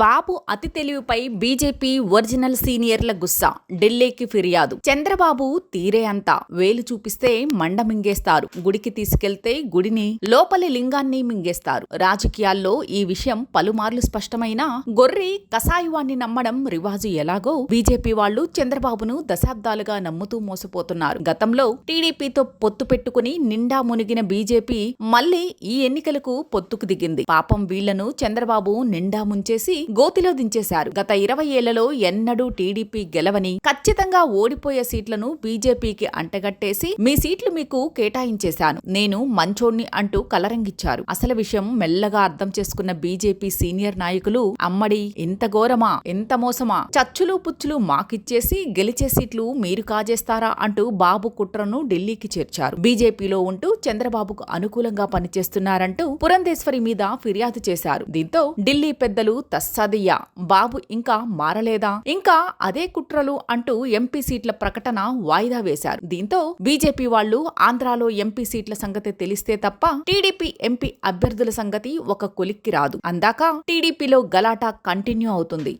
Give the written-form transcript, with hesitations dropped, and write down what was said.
బాబు అతి తెలివిపై BJP original సీనియర్ల గుస్సా, ఢిల్లీకి ఫిర్యాదు. చంద్రబాబు తీరే అంతా వేలు చూపిస్తే మండ మింగేస్తారు, గుడికి తీసుకెళ్తే గుడిని లోపలి లింగాన్ని మింగేస్తారు. రాజకీయాల్లో ఈ విషయం పలుమార్లు స్పష్టమైనా గొర్రె కసాయువాన్ని నమ్మడం రివాజు ఎలాగో బీజేపీ వాళ్లు చంద్రబాబును దశాబ్దాలుగా నమ్ముతూ మోసపోతున్నారు. గతంలో టీడీపీతో పొత్తు పెట్టుకుని నిండా మునిగిన బీజేపీ మళ్లీ ఈ ఎన్నికలకు పొత్తుకు దిగింది. పాపం వీళ్లను చంద్రబాబు నిండా ముంచేసి గోతిలో దించేశారు. గత 20 ఏళ్లలో ఎన్నడూ టీడీపీ గెలవని, ఖచ్చితంగా ఓడిపోయే సీట్లను బీజేపీకి అంటగట్టేసి మీ సీట్లు మీకు కేటాయించేశాను, నేను మంచోణ్ణి అంటూ కలరంగిచ్చారు. అసలు విషయం మెల్లగా అర్థం చేసుకున్న బీజేపీ సీనియర్ నాయకులు అమ్మడి ఇంత ఘోరమా, ఎంత మోసమా, చచ్చులు పుచ్చులు మాకిచ్చేసి గెలిచే సీట్లు మీరు కాజేస్తారా అంటూ బాబు కుట్రను ఢిల్లీకి చేర్చారు. బీజేపీలో ఉంటూ చంద్రబాబుకు అనుకూలంగా పనిచేస్తున్నారంటూ పురంధేశ్వరి మీద ఫిర్యాదు చేశారు. దీంతో ఢిల్లీ పెద్దలు తస్సదియ్యా, బాబు ఇంకా మారలేదా, ఇంకా అదే కుట్రలు అంటూ ఎంపీ సీట్ల ప్రకటన వాయిదా వేశారు. దీంతో బీజేపీ వాళ్లు ఆంధ్రాలో ఎంపీ సీట్ల సంగతి తెలిస్తే తప్ప టీడీపీ ఎంపీ అభ్యర్థుల సంగతి ఒక కొలిక్కి రాదు. అందాక టీడీపీలో గలాటా కంటిన్యూ అవుతుంది.